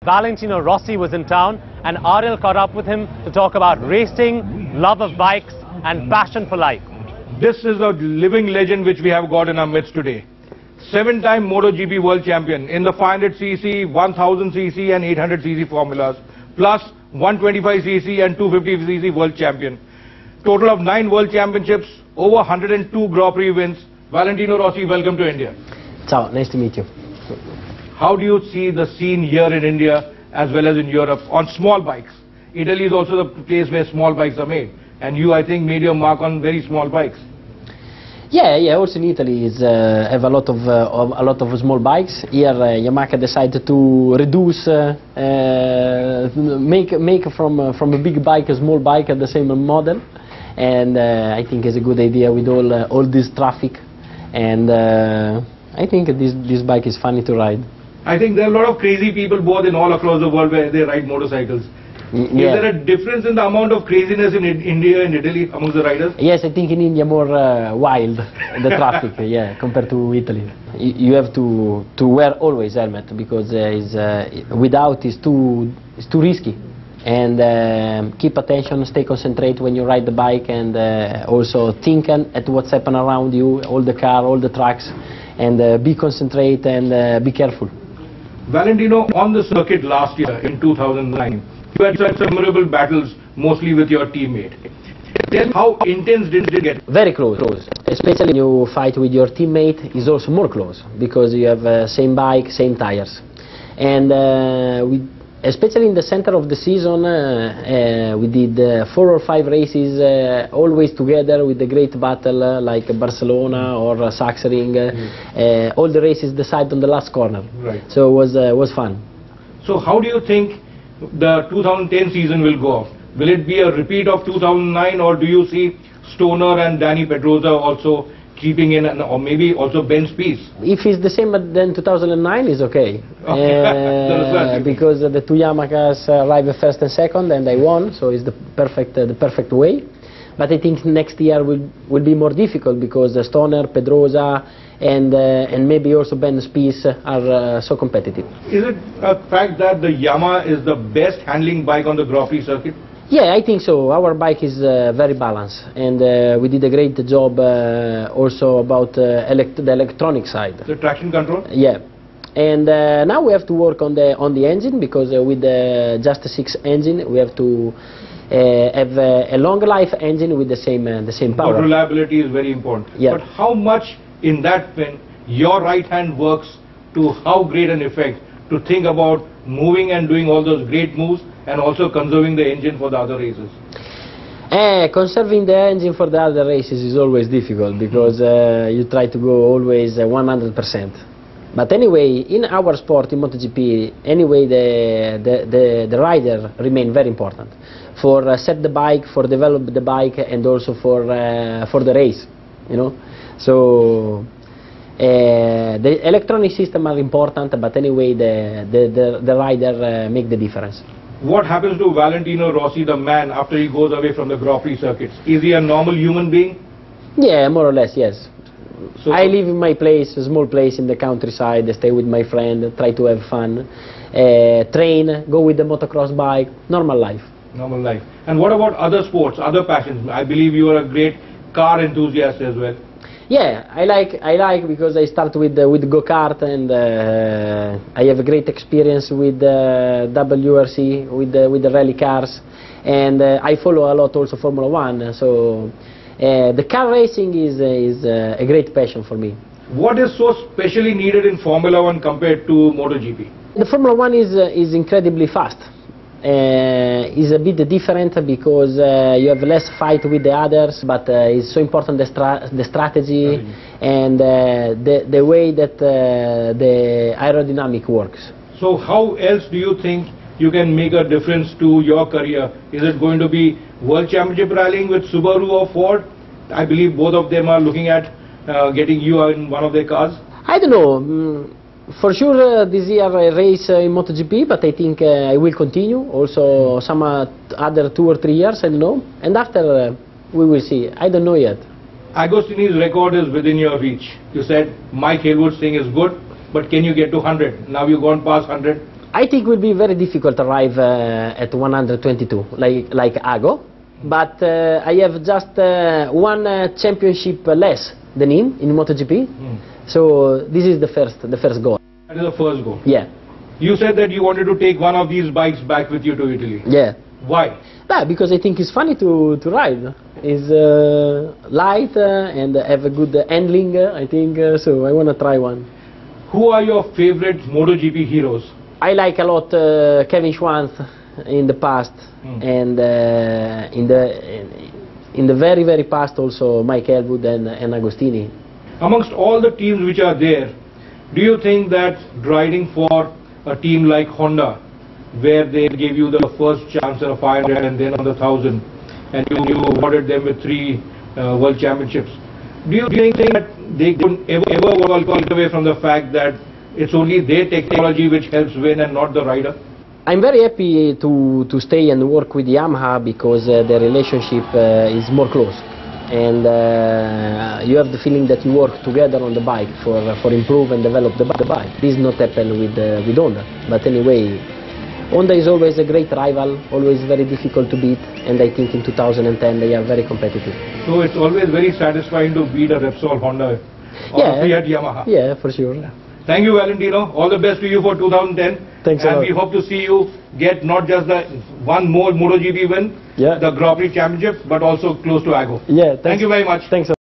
Valentino Rossi was in town and Ariel caught up with him to talk about racing, love of bikes and passion for life. This is a living legend which we have got in our midst today. 7-time MotoGP world champion in the 500cc, 1000cc and 800cc formulas, plus 125cc and 250cc world champion. Total of 9 world championships, over 102 Grand Prix wins. Valentino Rossi, welcome to India. Ciao, nice to meet you. How do you see the scene here in India as well as in Europe on small bikes? Italy is also the place where small bikes are made. And you, I think, made your mark on very small bikes. Yeah. Also in Italy is have a lot of small bikes. Here Yamaha decided to reduce, make from a big bike a small bike at the same model, and I think it's a good idea with all this traffic, and I think this bike is funny to ride. I think there are a lot of crazy people both in all across the world where they ride motorcycles. Yeah. Is there a difference in the amount of craziness in India and Italy amongst the riders? Yes, I think in India more wild, the traffic, yeah, compared to Italy. You have to wear always helmet because without it's too risky. And keep attention, stay concentrated when you ride the bike, and also think at what's happening around you, all the car, all the trucks, and be concentrated and be careful. Valentino, on the circuit last year in 2009, you had some memorable battles, mostly with your teammate. Tell how intense did it get? Very close. Especially when you fight with your teammate, is also more close because you have same bike, same tires. And especially in the center of the season, we did 4 or 5 races always together with a great battle like Barcelona or Sachsenring. All the races decided on the last corner. Right. So it was fun. So how do you think the 2010 season will go off? Will it be a repeat of 2009, or do you see Stoner and Danny Pedrosa also keeping in, or maybe also Ben Spies? If it's the same than 2009, it's okay. Because the 2 Yamahas arrived first and second, and I won, so it's the perfect way. But I think next year will be more difficult because Stoner, Pedrosa, and maybe also Ben Spies are so competitive. Is it a fact that the Yamaha is the best handling bike on the Grand Prix circuit? Yeah, I think so. Our bike is very balanced, and we did a great job also about the electronic side. The traction control? Yeah. And now we have to work on the engine, because with the Just 6 engine we have to have a long life engine with the same power. But reliability is very important. Yeah. But how much in that pin your right hand works to how great an effect to think about moving and doing all those great moves and also conserving the engine for the other races? Conserving the engine for the other races is always difficult because you try to go always 100%. But anyway, in our sport, in MotoGP, anyway, the rider remain very important for set the bike, for develop the bike, and also for the race, you know. So the electronic system are important, but anyway, the rider make the difference. What happens to Valentino Rossi, the man, after he goes away from the Grand Prix circuits? Is he a normal human being? Yeah, more or less, yes. So I live in my place, a small place in the countryside, stay with my friend, try to have fun, train, go with the motocross bike, normal life. Normal life. And what about other sports, other passions? I believe you are a great car enthusiast as well. Yeah, I like because I start with go-kart, and I have a great experience with WRC, with the rally cars, and I follow a lot also Formula 1. So the car racing is a great passion for me. What is so specially needed in Formula 1 compared to MotoGP? The Formula 1 is incredibly fast. Is a bit different because you have less fight with the others, but it's so important the strategy and the way that the aerodynamic works. So how else do you think you can make a difference to your career? Is it going to be World Championship rallying with Subaru or Ford? I believe both of them are looking at getting you in one of their cars. I don't know. For sure this year I race in MotoGP, but I think I will continue also some other 2 or 3 years, I don't know. And after we will see. I don't know yet. Agostini's record is within your reach. You said Mike Haywood's thing is good, but can you get to 100? Now you've gone past 100. I think it will be very difficult to arrive at 122, like Ago. But I have just one championship less than him in MotoGP. So this is the first goal. That is the first goal. Yeah. You said that you wanted to take one of these bikes back with you to Italy. Yeah. Why? Because I think it's funny to ride. It's light and have a good handling, I think, so I want to try one. Who are your favorite MotoGP heroes? I like a lot Kevin Schwantz in the past, and in the very past also Mike Elwood and Agostini. Amongst all the teams which are there, do you think that riding for a team like Honda, where they gave you the first chance at a 500 and then on the 1000, and you awarded them with 3 World Championships, do you think that they couldn't ever walk away from the fact that it's only their technology which helps win and not the rider? I'm very happy to stay and work with Yamaha because the relationship is more close, and you have the feeling that you work together on the bike for improve and develop the bike. This not happen with Honda, but anyway, Honda is always a great rival, always very difficult to beat, and I think in 2010 they are very competitive. So it's always very satisfying to beat a Repsol Honda or a Fiat Yamaha. Yeah, for sure. Thank you, Valentino. All the best to you for 2010. Thanks a lot. And we hope to see you get not just the one more MotoGP win, the Grand Prix Championship, but also close to Ago. Yeah, thank you very much. Thanks.